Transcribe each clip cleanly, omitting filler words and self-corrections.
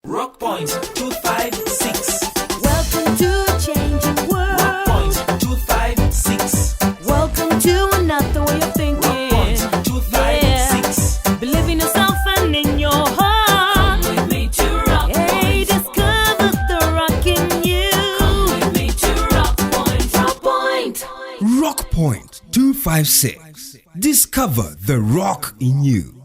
Rock Point 256. Welcome to a changing world. Rock Point 256. Welcome to another way of thinking. Rock Point 256. Yeah. Believe in yourself and in your heart. Come with me to Rock Hey, Point. discover the rock in you. Come with me to Rock Point. Rock Point. Rock Point 256. Discover the rock in you.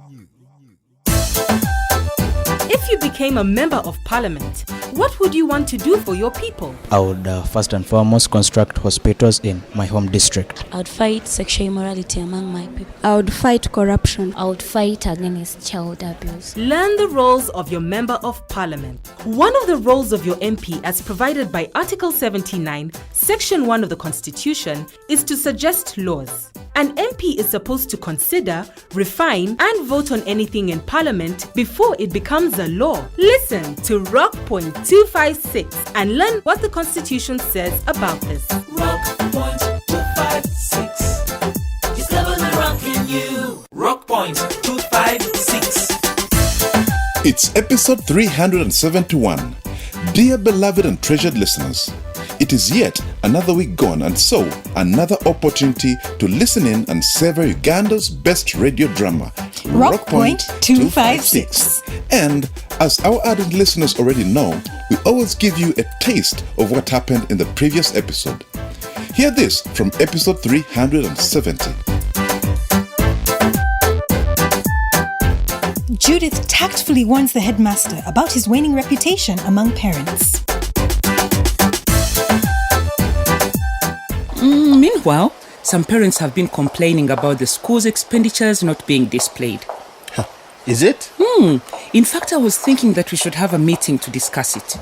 If you became a member of parliament, what would you want to do for your people? I would first and foremost construct hospitals in my home district. I would fight sexual immorality among my people. I would fight corruption. I would fight against child abuse. Learn the roles of your member of parliament. One of the roles of your MP, as provided by Article 79, Section 1 of the Constitution, is to suggest laws. An MP is supposed to consider, refine, and vote on anything in Parliament before it becomes a law. Listen to Rock Point 256 and learn what the Constitution says about this. Rock Point 256. Discover the rock in you. Rock Point 256. It's episode 371. Dear beloved and treasured listeners, it is yet another week gone, and so another opportunity to listen in and savor Uganda's best radio drama, Rock Point 256. And as our ardent listeners already know, we always give you a taste of what happened in the previous episode. Hear this from episode 370. Judith tactfully warns the headmaster about his waning reputation among parents. Meanwhile, some parents have been complaining about the school's expenditures not being displayed. Is it? In fact, I was thinking that we should have a meeting to discuss it.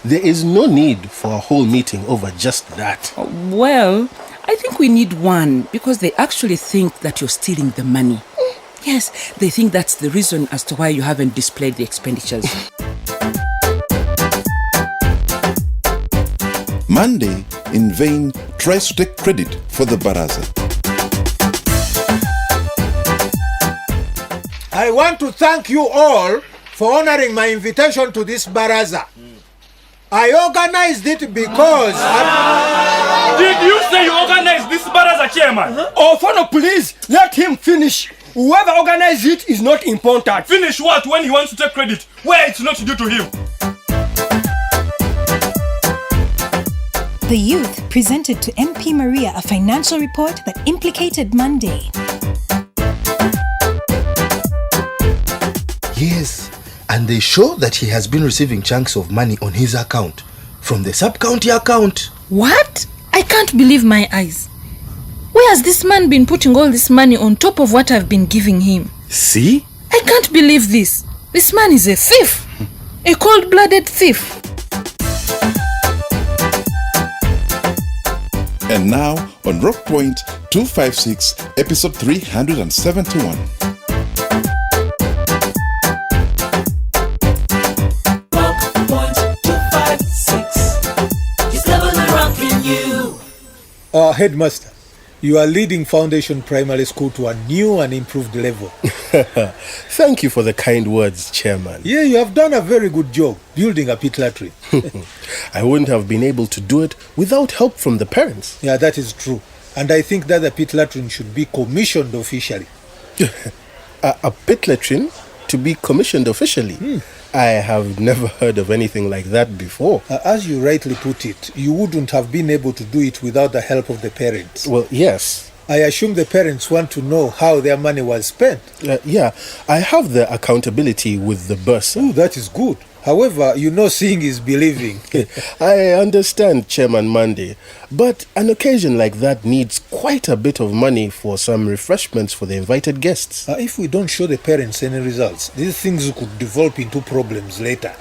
There is no need for a whole meeting over just that. Well, I think we need one because they actually think that you're stealing the money. Yes, they think that's the reason as to why you haven't displayed the expenditures. Monday, in vain, tries to take credit for the baraza. I want to thank you all for honoring my invitation to this baraza. I organized it because... Did you say you organized this baraza, Chairman? Oh, Fano, please, let him finish. Whoever organized it is not important. Finish what when he wants to take credit, where it's not due to him? The youth presented to MP Maria a financial report that implicated Monday. Yes, and they show that he has been receiving chunks of money on his account from the sub-county account. What? I can't believe my eyes. Where has this man been putting all this money on top of what I've been giving him? See? I can't believe this. This man is a thief. A cold-blooded thief. And now, on Rock Point 256, episode 371. Rock Point 256. Discover the rock in you. Headmaster, you are leading Foundation Primary School to a new and improved level. Thank you for the kind words, Chairman. Yeah, you have done a very good job building a pit latrine. I wouldn't have been able to do it without help from the parents. Yeah, that is true. And I think that the pit latrine should be commissioned officially. A pit latrine to be commissioned officially? I have never heard of anything like that before. As you rightly put it, you wouldn't have been able to do it without the help of the parents. Well, yes. I assume the parents want to know how their money was spent. Yeah, I have the accountability with the bursar. Oh, that is good. However, seeing is believing. I understand, Chairman Monday, but an occasion like that needs quite a bit of money for some refreshments for the invited guests. If we don't show the parents any results, these things could develop into problems later.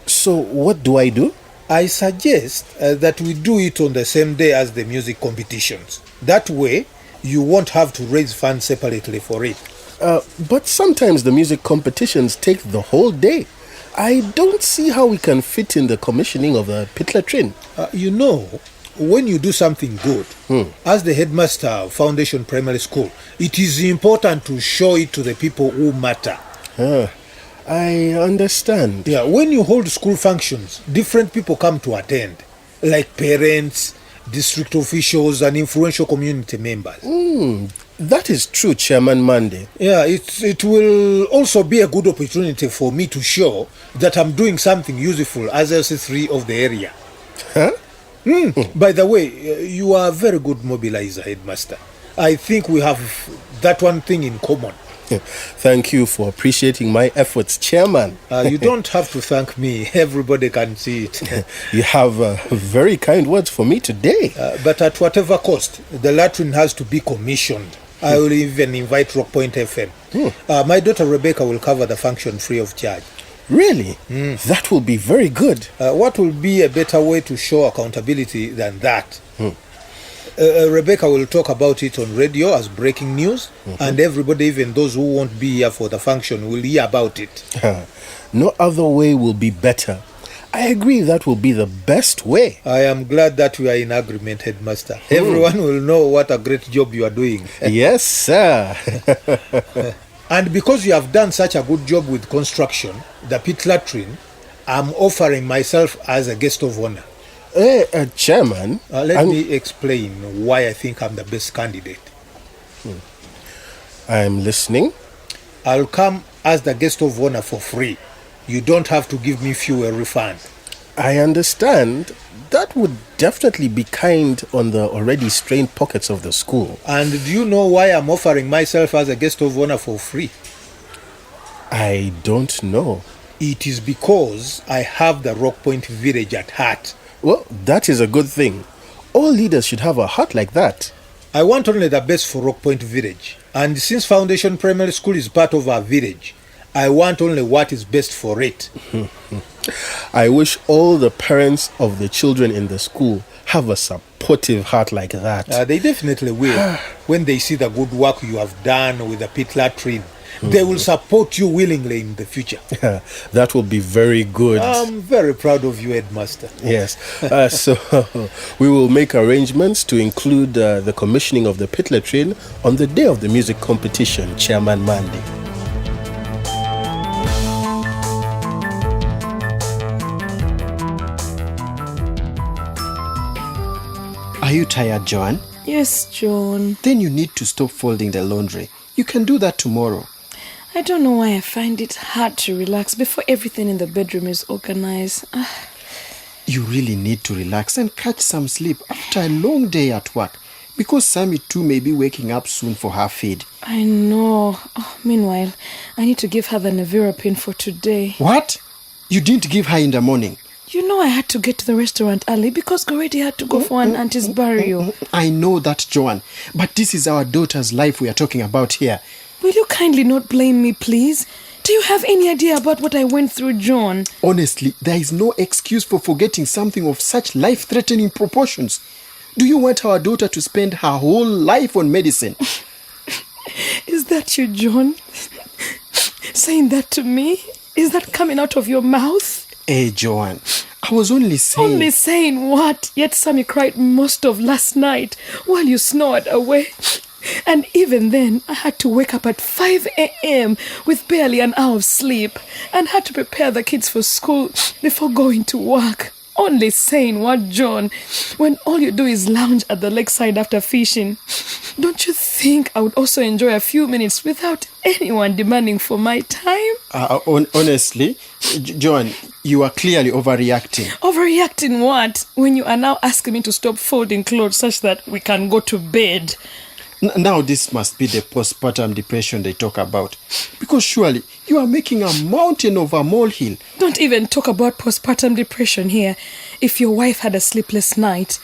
So what do I do? I suggest that we do it on the same day as the music competitions. That way, you won't have to raise funds separately for it. But sometimes the music competitions take the whole day. I don't see how we can fit in the commissioning of a pit latrine. When you do something good, as the headmaster of Foundation Primary School, it is important to show it to the people who matter. I understand. Yeah, when you hold school functions, different people come to attend, like parents, district officials, and influential community members. That is true, Chairman Monday. Yeah, it will also be a good opportunity for me to show that I'm doing something useful as LC3 of the area. Huh? By the way, you are a very good mobilizer, Headmaster. I think we have that one thing in common. Thank you for appreciating my efforts, Chairman. You don't have to thank me. Everybody can see it. You have very kind words for me today. But at whatever cost, the latrine has to be commissioned. I will even invite Rock Point FM. My daughter Rebecca will cover the function free of charge. Really? That will be very good. What will be a better way to show accountability than that? Rebecca will talk about it on radio as breaking news, and everybody, even those who won't be here for the function, will hear about it. No other way will be better. I agree that will be the best way. I am glad that we are in agreement, Headmaster. Everyone will know what a great job you are doing. Yes, sir. And because you have done such a good job with construction, the pit latrine, I'm offering myself as a guest of honor. Chairman, let me explain why I think I'm the best candidate. I'm listening. I'll come as the guest of honor for free. You don't have to give me fuel refund. I understand. That would definitely be kind on the already strained pockets of the school. And do you know why I'm offering myself as a guest of honor for free? I don't know. It is because I have the Rock Point village at heart. Well, that is a good thing. All leaders should have a heart like that. I want only the best for Rock Point village. And since Foundation Primary School is part of our village, I want only what is best for it. I wish all the parents of the children in the school have a supportive heart like that. They definitely will. When they see the good work you have done with the pit latrine, they will support you willingly in the future. That will be very good. I'm very proud of you, Headmaster. Yes. So we will make arrangements to include the commissioning of the pit latrine on the day of the music competition, Chairman Mandy. Are you tired, Joan? Yes, John. Then you need to stop folding the laundry. You can do that tomorrow. I don't know why I find it hard to relax before everything in the bedroom is organized. You really need to relax and catch some sleep after a long day at work, because Sammy too may be waking up soon for her feed. I know. Meanwhile, I need to give her the Nevirapine for today. What? You didn't give her in the morning? You know I had to get to the restaurant early because Goredi had to go for an auntie's burial. I know that, Joan, but this is our daughter's life we are talking about here. Will you kindly not blame me, please? Do you have any idea about what I went through, John? Honestly, there is no excuse for forgetting something of such life-threatening proportions. Do you want our daughter to spend her whole life on medicine? Is that you, John? Saying that to me? Is that coming out of your mouth? Hey, Joan, I was only saying... Only saying what? Yet Sammy cried most of last night while you snored away. And even then, I had to wake up at 5 a.m. with barely an hour of sleep and had to prepare the kids for school before going to work. Only saying what, John, when all you do is lounge at the lakeside after fishing. Don't you think I would also enjoy a few minutes without anyone demanding for my time? Honestly, John, you are clearly overreacting. Overreacting what? When you are now asking me to stop folding clothes such that we can go to bed. Now this must be the postpartum depression they talk about. Because surely you are making a mountain of a molehill. Don't even talk about postpartum depression here. If your wife had a sleepless night,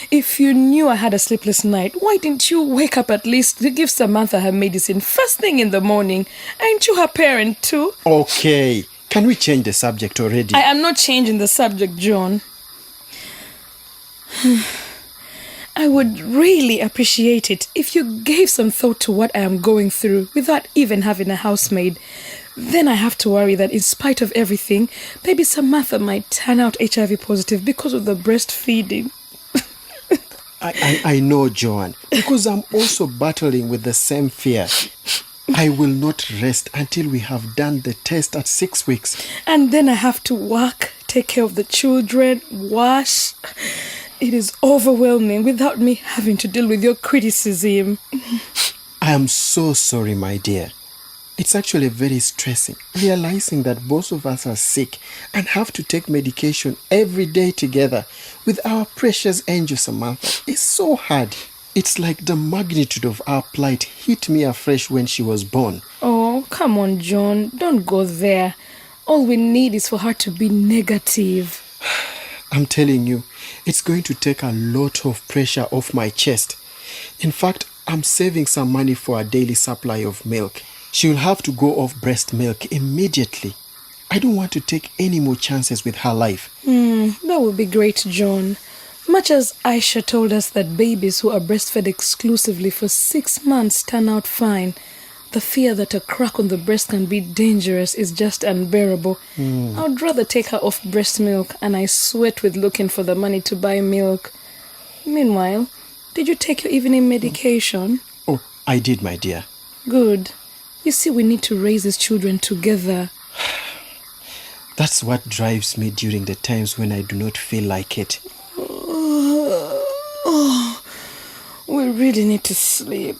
if you knew I had a sleepless night, why didn't you wake up at least to give Samantha her medicine first thing in the morning? Ain't you her parent too? Okay, can we change the subject already? I am not changing the subject, John. I would really appreciate it if you gave some thought to what I am going through without even having a housemaid. Then I have to worry that in spite of everything, baby Samantha might turn out HIV positive because of the breastfeeding. I know, Joan, because I'm also battling with the same fear. I will not rest until we have done the test at 6 weeks. And then I have to work, take care of the children, wash. It is overwhelming without me having to deal with your criticism. I am so sorry, my dear. It's actually very stressing, realizing that both of us are sick and have to take medication every day together with our precious angel Samantha. It's so hard. It's like the magnitude of our plight hit me afresh when she was born. Oh, come on, John. Don't go there. All we need is for her to be negative. I'm telling you, it's going to take a lot of pressure off my chest. In fact, I'm saving some money for a daily supply of milk. She will have to go off breast milk immediately. I don't want to take any more chances with her life. That would be great, John. Much as Aisha told us that babies who are breastfed exclusively for 6 months turn out fine, the fear that a crack on the breast can be dangerous is just unbearable. I'd rather take her off breast milk, and I sweat with looking for the money to buy milk. Meanwhile, did you take your evening medication? Oh, I did, my dear. Good. You see, we need to raise these children together. That's what drives me during the times when I do not feel like it. We really need to sleep.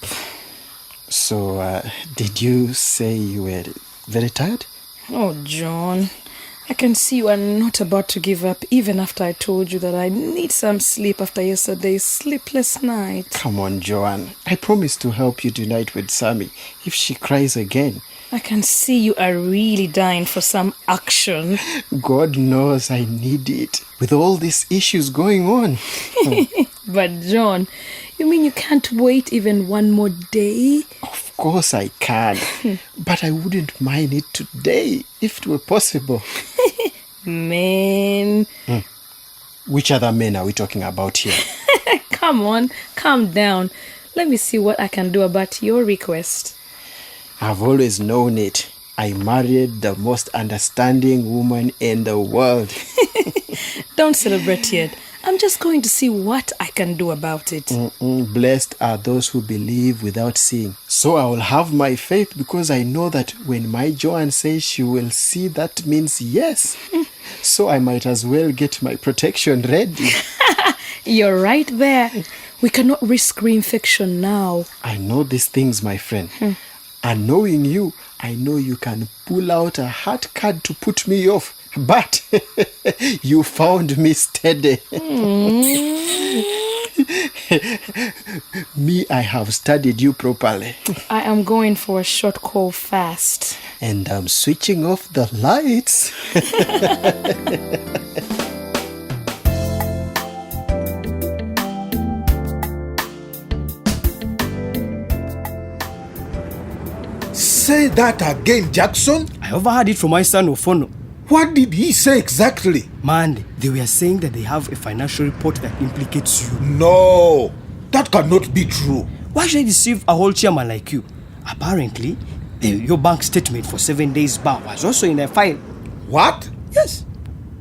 So, did you say you were very tired? Oh, John, I can see you are not about to give up even after I told you that I need some sleep after yesterday's sleepless night. Come on, Joanne. I promise to help you tonight with Sammy if she cries again. I can see you are really dying for some action. God knows I need it with all these issues going on. But John, you mean you can't wait even one more day? Of course I can, but I wouldn't mind it today if it were possible. Man. Which other men are we talking about here? Come on, calm down. Let me see what I can do about your request. I've always known it. I married the most understanding woman in the world. Don't celebrate yet. I'm just going to see what I can do about it. Blessed are those who believe without seeing. So I will have my faith because I know that when my Joanne says she will see, that means yes. So I might as well get my protection ready. You're right there. We cannot risk reinfection now. I know these things, my friend. And knowing you, I know you can pull out a hard card to put me off. But you found me steady. Me, I have studied you properly. I am going for a short call fast. And I'm switching off the lights. Say that again, Jackson. I overheard it from my son Ofono. What did he say exactly? Man, they were saying that they have a financial report that implicates you. No, that cannot be true. Why should I deceive a whole chairman like you? Apparently, your bank statement for 7 days bar was also in a file. What? Yes.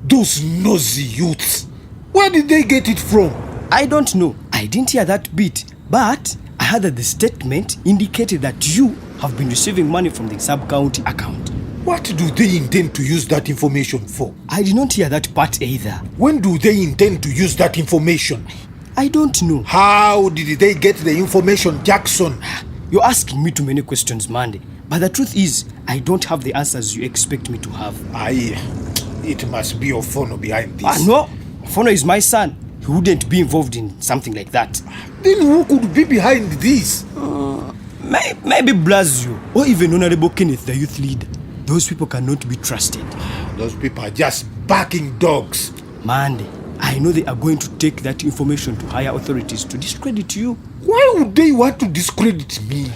Those nosy youths. Where did they get it from? I don't know. I didn't hear that bit. But I heard that the statement indicated that you have been receiving money from the sub-county account. What do they intend to use that information for? I did not hear that part either. When do they intend to use that information? I don't know. How did they get the information, Jackson? You're asking me too many questions, Mandy. But the truth is, I don't have the answers you expect me to have. It must be Ofono behind this. No, Ofono is my son. He wouldn't be involved in something like that. Then who could be behind this? Maybe Blasio, or even Honorable Kenneth, the youth leader. Those people cannot be trusted. Those people are just barking dogs. Mandy, I know they are going to take that information to higher authorities to discredit you. Why would they want to discredit me?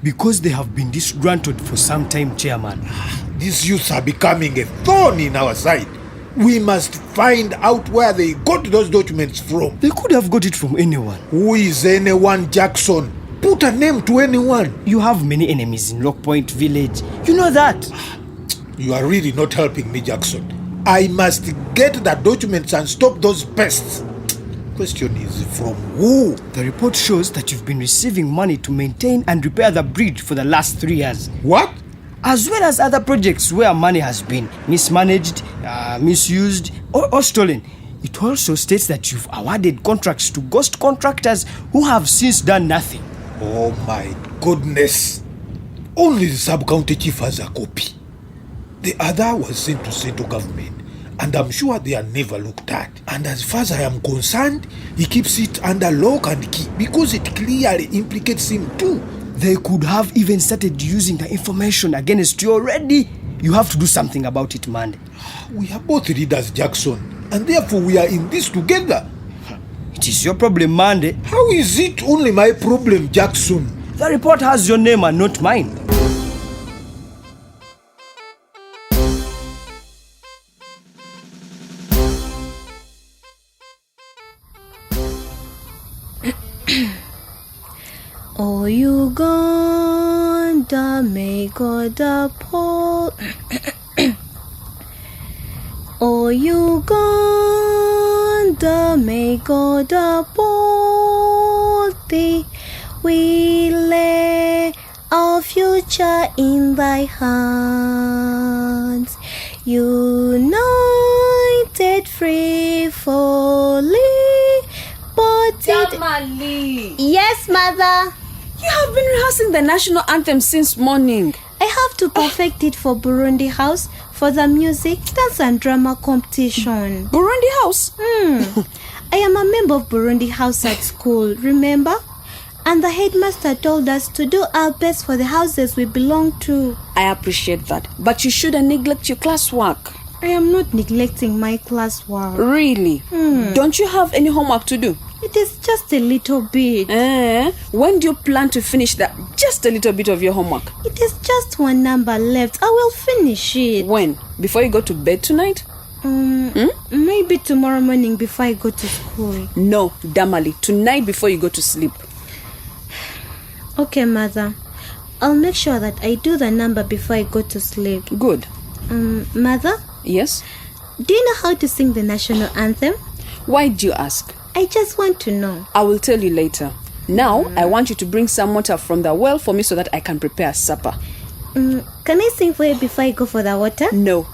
Because they have been disgruntled for some time, Chairman. These youths are becoming a thorn in our side. We must find out where they got those documents from. They could have got it from anyone. Who is anyone, Jackson? Put a name to anyone. You have many enemies in Lock Point Village. You know that. You are really not helping me, Jackson. I must get the documents and stop those pests. Question is from who? The report shows that you've been receiving money to maintain and repair the bridge for the last 3 years. What? As well as other projects where money has been mismanaged, misused, or stolen. It also states that you've awarded contracts to ghost contractors who have since done nothing. Oh my goodness. Only the sub-county chief has a copy. The other was sent to central government, and I'm sure they are never looked at. And as far as I am concerned, he keeps it under lock and key because it clearly implicates him too. They could have even started using the information against you already. You have to do something about it, man. We are both leaders, Jackson, and therefore we are in this together. It is your problem, Mandy. How is it only my problem, Jackson? The report has your name and not mine. Oh, Uganda, may God uphold. Oh, Uganda, may God uphold thee. We lay our future in thy hands. United, free, fully. Damali. Yes, mother. You have been rehearsing the national anthem since morning. I have to perfect it for Burundi House for the music, dance and drama competition. Burundi House? I am a member of Burundi House at school, remember? And the headmaster told us to do our best for the houses we belong to. I appreciate that, but you shouldn't neglect your classwork. I am not neglecting my classwork. Really? Don't you have any homework to do? It is just a little bit. When do you plan to finish that just a little bit of your homework? It is just one number left. I will finish it. When? Before you go to bed tonight? Maybe tomorrow morning before I go to school. No, Damali, tonight before you go to sleep. Okay, mother. I'll make sure that I do the number before I go to sleep. Good. Mother? Yes? Do you know how to sing the national anthem? Why do you ask? I just want to know. I will tell you later. Now, I want you to bring some water from the well for me so that I can prepare supper. Can I sing for you before I go for the water? No.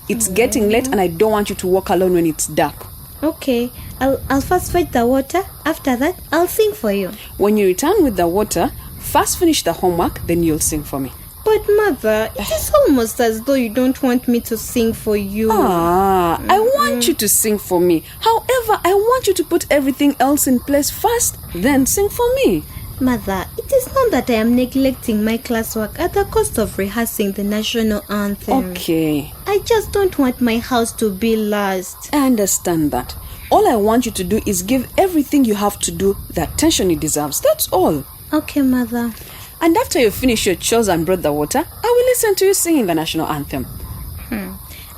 It's getting late and I don't want you to walk alone when it's dark. Okay. I'll first fetch the water. After that, I'll sing for you. When you return with the water, first finish the homework, then you'll sing for me. But mother, it is almost as though you don't want me to sing for you. I want you to sing for me. However, I want you to put everything else in place first, then sing for me. Mother, it is not that I am neglecting my classwork at the cost of rehearsing the national anthem. Okay. I just don't want my house to be lost. I understand that. All I want you to do is give everything you have to do the attention it deserves. That's all. Okay, mother. And after you finish your chores and brought the water, I will listen to you singing the national anthem.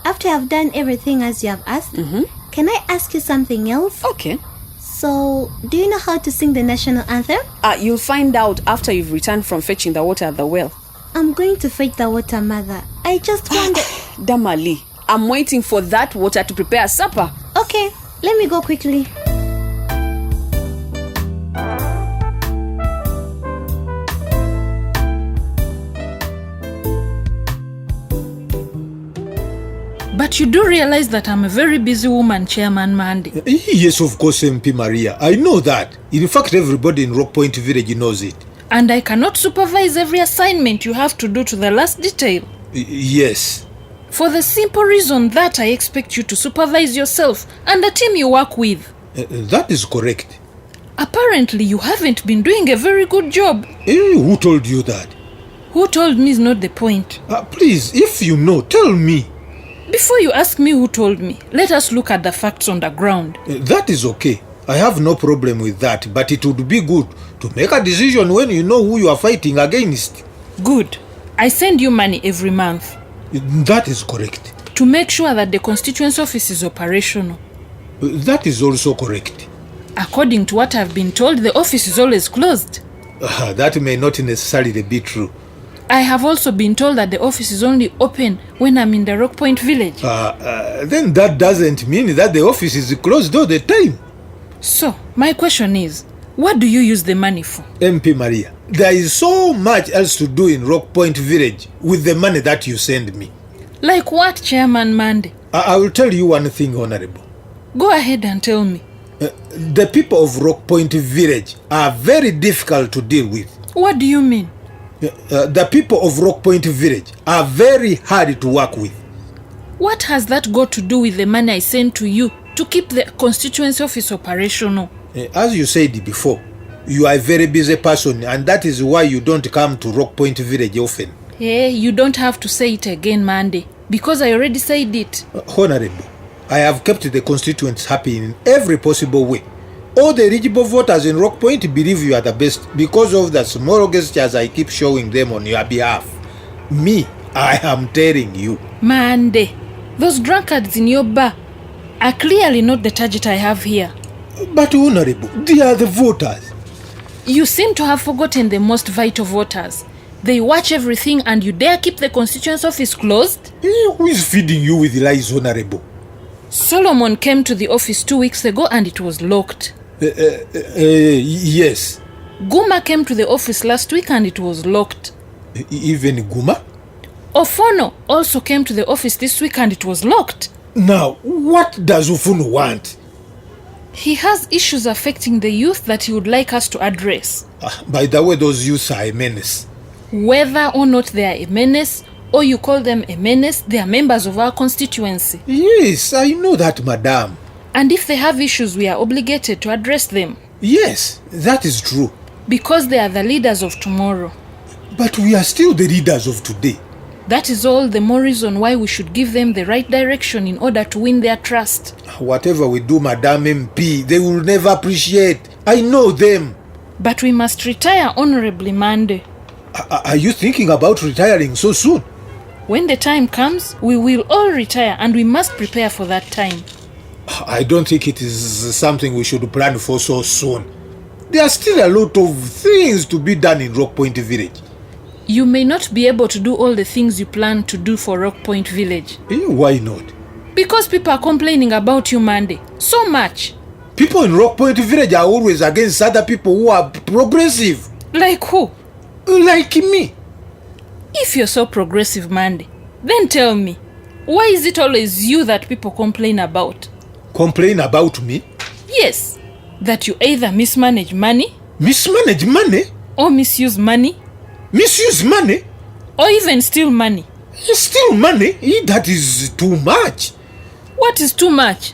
After I've done everything as you have asked, can I ask you something else? Okay. So, do you know how to sing the national anthem? You'll find out after you've returned from fetching the water at the well. I'm going to fetch the water, mother. I just wonder... Damali, I'm waiting for that water to prepare supper. Okay, let me go quickly. But you do realize that I'm a very busy woman, Chairman Mandy. Yes, of course, MP Maria. I know that. In fact, everybody in Rock Point Village knows it. And I cannot supervise every assignment you have to do to the last detail. Yes. For the simple reason that I expect you to supervise yourself and the team you work with. That is correct. Apparently, you haven't been doing a very good job. Who told you that? Who told me is not the point. Please, if you know, tell me. Before you ask me who told me, let us look at the facts on the ground. That is okay. I have no problem with that, but it would be good to make a decision when you know who you are fighting against. Good. I send you money every month. That is correct. To make sure that the constituency office is operational. That is also correct. According to what I've been told, the office is always closed. That may not necessarily be true. I have also been told that the office is only open when I'm in the Rock Point Village. Then that doesn't mean that the office is closed all the time. So, my question is, what do you use the money for? MP Maria, there is so much else to do in Rock Point Village with the money that you send me. Like what, Chairman Mandy? I will tell you one thing, Honorable. Go ahead and tell me. The people of Rock Point Village are very difficult to deal with. What do you mean? The people of Rock Point Village are very hard to work with. What has that got to do with the money I sent to you to keep the constituency office operational? As you said before, you are a very busy person, and that is why you don't come to Rock Point Village often. Hey, you don't have to say it again, Mandy, because I already said it. Honorable, I have kept the constituents happy in every possible way. All the eligible voters in Rock Point believe you are the best because of the small gestures I keep showing them on your behalf. Me, I am telling you. Mandy, those drunkards in your bar are clearly not the target I have here. But Honorable, they are the voters. You seem to have forgotten the most vital voters. They watch everything and you dare keep the constituency office closed? Who is feeding you with lies, Honorable? Solomon came to the office 2 weeks ago and it was locked. Yes. Guma came to the office last week and it was locked. Even Guma? Ofono also came to the office this week and it was locked. Now, what does Ofono want? He has issues affecting the youth that he would like us to address. By the way, those youths are a menace. Whether or not they are a menace, or you call them a menace, they are members of our constituency. Yes, I know that, madam. And if they have issues, we are obligated to address them. Yes, that is true. Because they are the leaders of tomorrow. But we are still the leaders of today. That is all the more reason why we should give them the right direction in order to win their trust. Whatever we do, Madam MP, they will never appreciate. I know them. But we must retire honorably, Mande. Are you thinking about retiring so soon? When the time comes, we will all retire and we must prepare for that time. I don't think it is something we should plan for so soon. There are still a lot of things to be done in Rock Point Village. You may not be able to do all the things you plan to do for Rock Point Village. Why not? Because people are complaining about you, Monday. So much. People in Rock Point Village are always against other people who are progressive. Like who? Like me. If you're so progressive, Monday, then tell me, why is it always you that people complain about? Complain about me? Yes. That you either mismanage money. Mismanage money? Or misuse money. Misuse money? Or even steal money. Steal money? That is too much. What is too much?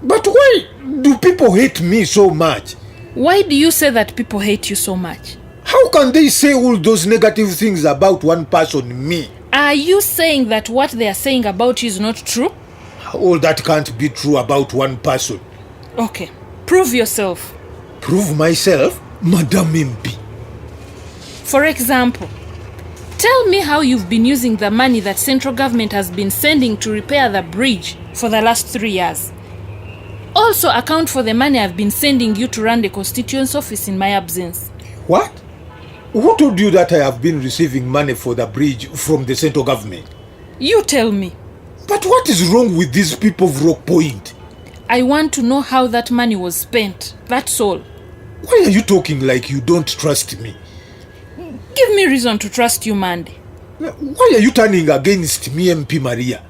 But why do people hate me so much? Why do you say that people hate you so much? How can they say all those negative things about one person, me? Are you saying that what they are saying about you is not true? All that can't be true about one person. Okay, prove yourself. Prove myself? Madam MP. For example, tell me how you've been using the money that central government has been sending to repair the bridge for the last 3 years. Also account for the money I've been sending you to run the constituency office in my absence. What? Who told you that I have been receiving money for the bridge from the central government? You tell me. But what is wrong with these people of Rock Point? I want to know how that money was spent. That's all. Why are you talking like you don't trust me? Give me reason to trust you, Mandy. Why are you turning against me, MP Maria?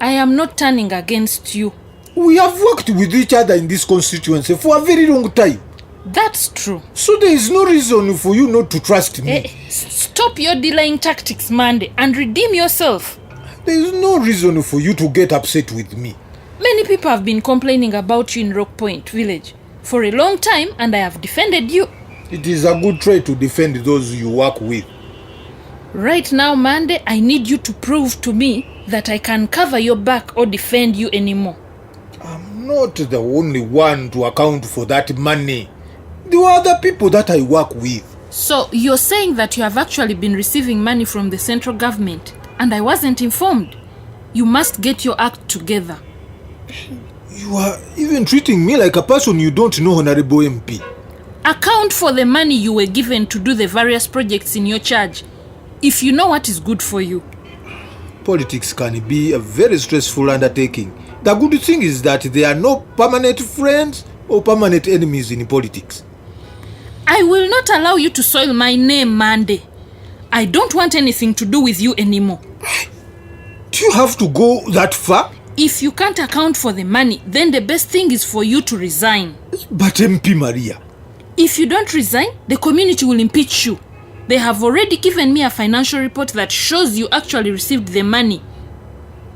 I am not turning against you. We have worked with each other in this constituency for a very long time. That's true. So there is no reason for you not to trust me. Stop your delaying tactics, Mandy, and redeem yourself. There is no reason for you to get upset with me. Many people have been complaining about you in Rock Point Village for a long time, and I have defended you. It is a good trait to defend those you work with. Right now, Mandy, I need you to prove to me that I can cover your back or defend you anymore. I'm not the only one to account for that money. There are other people that I work with. So you're saying that you have actually been receiving money from the central government and I wasn't informed? You must get your act together. You are even treating me like a person you don't know, Honorable MP. Account for the money you were given to do the various projects in your charge, if you know what is good for you. Politics can be a very stressful undertaking. The good thing is that there are no permanent friends or permanent enemies in politics? I will not allow you to soil my name, Monday. I don't want anything to do with you anymore. Do you have to go that far? If you can't account for the money, then the best thing is for you to resign. But MP Maria... If you don't resign, the community will impeach you. They have already given me a financial report that shows you actually received the money.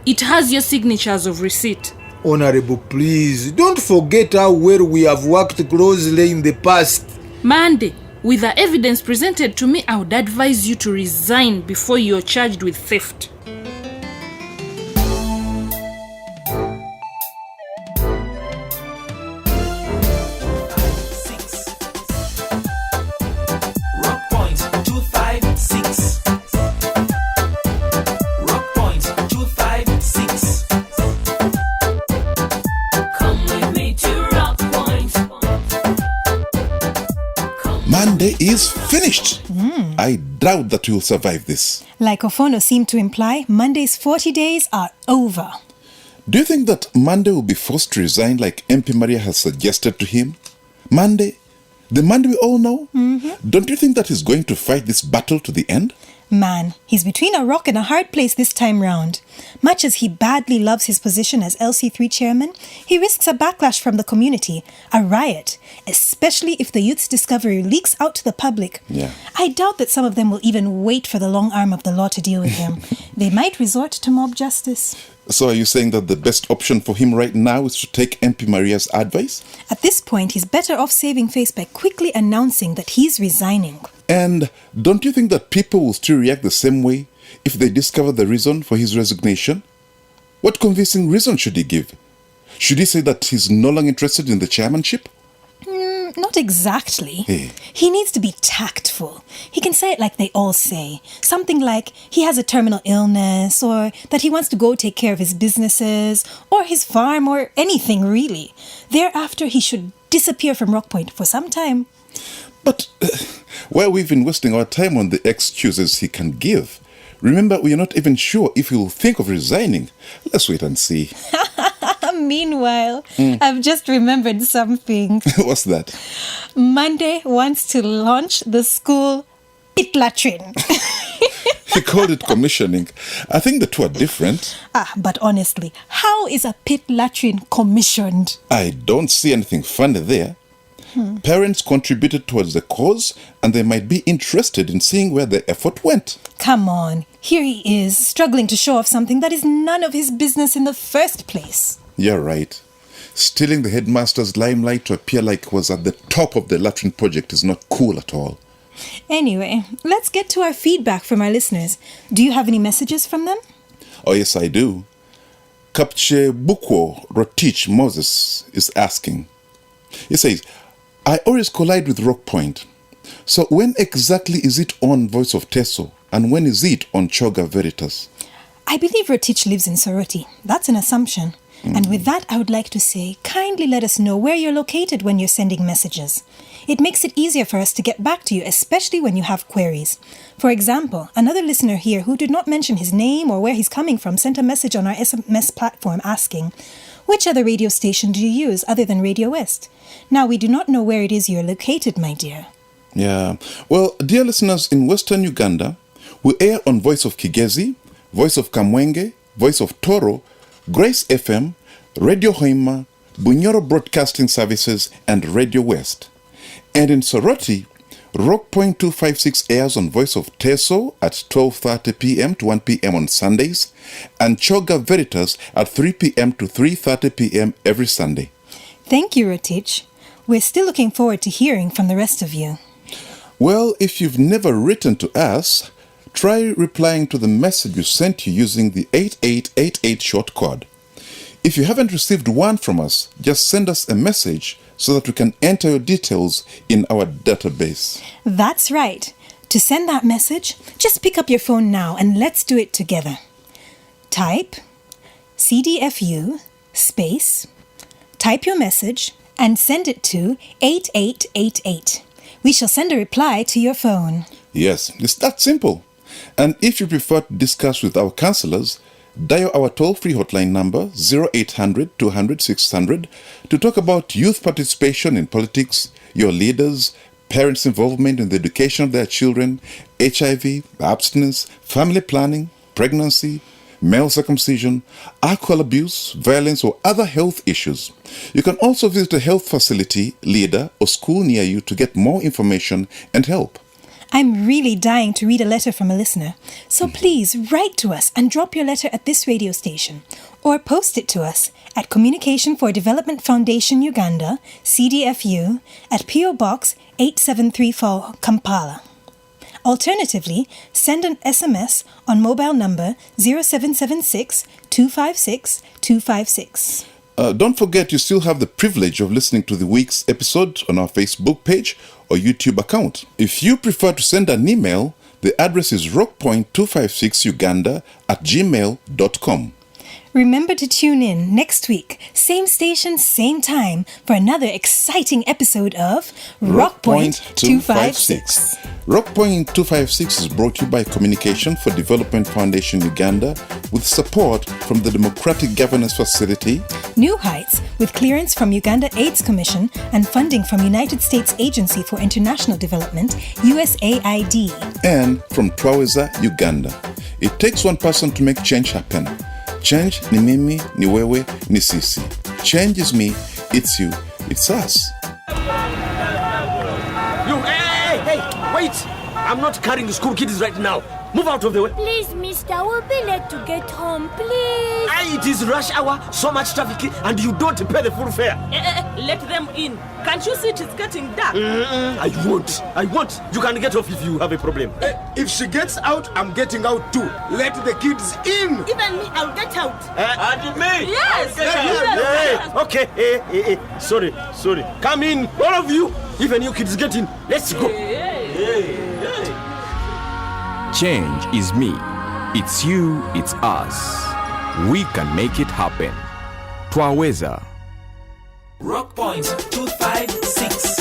It has your signatures of receipt. Honorable, please, don't forget how well we have worked closely in the past. Monday, with the evidence presented to me, I would advise you to resign before you're charged with theft. Monday is finished. I doubt that you'll survive this. Like Ofono seemed to imply, Monday's 40 days are over. Do you think that Monday will be forced to resign like MP Maria has suggested to him? Monday, the Monday we all know? Don't you think that he's going to fight this battle to the end? Man, he's between a rock and a hard place this time round. Much as he badly loves his position as LC3 chairman, he risks a backlash from the community, a riot, especially if the youth's discovery leaks out to the public. Yeah. I doubt that some of them will even wait for the long arm of the law to deal with him. They might resort to mob justice. So are you saying that the best option for him right now is to take MP Maria's advice? At this point, he's better off saving face by quickly announcing that he's resigning. And don't you think that people will still react the same way if they discover the reason for his resignation? What convincing reason should he give? Should he say that he's no longer interested in the chairmanship? Not exactly. Hey. He needs to be tactful. He can say it like they all say. Something like he has a terminal illness, or that he wants to go take care of his businesses, or his farm, or anything really. Thereafter, he should disappear from Rockpoint for some time. But while we've been wasting our time on the excuses he can give, remember we are not even sure if he will think of resigning. Let's wait and see. Meanwhile, I've just remembered something. What's that? Monday wants to launch the school pit latrine. He called it commissioning. I think the two are different. But honestly, how is a pit latrine commissioned? I don't see anything funny there. Parents contributed towards the cause, and they might be interested in seeing where the effort went. Come on, here he is, struggling to show off something that is none of his business in the first place. You're right. Stealing the headmaster's limelight to appear like he was at the top of the latrine project is not cool at all. Anyway, let's get to our feedback from our listeners. Do you have any messages from them? Oh yes, I do. Kapche Bukwo Rotich Moses is asking. He says, I always collide with Rockpoint. So when exactly is it on Voice of Teso, and when is it on Choga Veritas? I believe Rotich lives in Soroti. That's an assumption. And with that, I would like to say, kindly let us know where you're located when you're sending messages. It makes it easier for us to get back to you, especially when you have queries. For example, another listener here who did not mention his name or where he's coming from sent a message on our SMS platform asking, which other radio station do you use other than Radio West? Now, we do not know where it is you're located, my dear. Yeah. Well, dear listeners, in Western Uganda, we air on Voice of Kigezi, Voice of Kamwenge, Voice of Toro, Grace FM, Radio Hoima, Bunyoro Broadcasting Services, and Radio West. And in Soroti, Rockpoint 256 airs on Voice of Teso at 12:30 p.m. to 1 p.m. on Sundays, and Choga Veritas at 3 p.m. to 3:30 p.m. every Sunday. Thank you, Rotich. We're still looking forward to hearing from the rest of you. Well, if you've never written to us, try replying to the message we sent you using the 8888 short code. If you haven't received one from us, just send us a message so that we can enter your details in our database. That's right. To send that message, just pick up your phone now and let's do it together. Type CDFU space, type your message, and send it to 8888. We shall send a reply to your phone. Yes, it's that simple. And if you prefer to discuss with our counselors, Dial our toll-free hotline number 0800 200 600 to talk about youth participation in politics, your leaders, parents' involvement in the education of their children, HIV, abstinence, family planning, pregnancy, male circumcision, alcohol abuse, violence, or other health issues. You can also visit a health facility, leader, or school near you to get more information and help. I'm really dying to read a letter from a listener, so please write to us and drop your letter at this radio station, or post it to us at Communication for Development Foundation Uganda, CDFU, at PO Box 8734 Kampala. Alternatively, send an SMS on mobile number 0776 256 256. Don't forget you still have the privilege of listening to the week's episode on our Facebook page or YouTube account. If you prefer to send an email, the address is rockpoint256uganda@gmail.com. Remember to tune in next week, same station, same time, for another exciting episode of Rockpoint 256. Rockpoint 256 is brought to you by Communication for Development Foundation Uganda with support from the Democratic Governance Facility, New Heights, with clearance from Uganda AIDS Commission and funding from United States Agency for International Development, USAID. and from Twaweza, Uganda. It takes one person to make change happen. Change ni mimi, ni wewe, ni sisi. Change is me, it's you, it's us. You, hey, wait! I'm not carrying school kids right now. Move out of the way. Please, mister, we'll be late to get home, please. It is rush hour, so much traffic, and you don't pay the full fare. Let them in. Can't you see it's getting dark? I won't. You can get off if you have a problem. If she gets out, I'm getting out too. Let the kids in. Even me, I'll get out. And me? Yes. Okay. Sorry. Come in, all of you. Even you kids get in. Let's go. Change is me. It's you, it's us. We can make it happen. Twaweza. Rockpoint 256.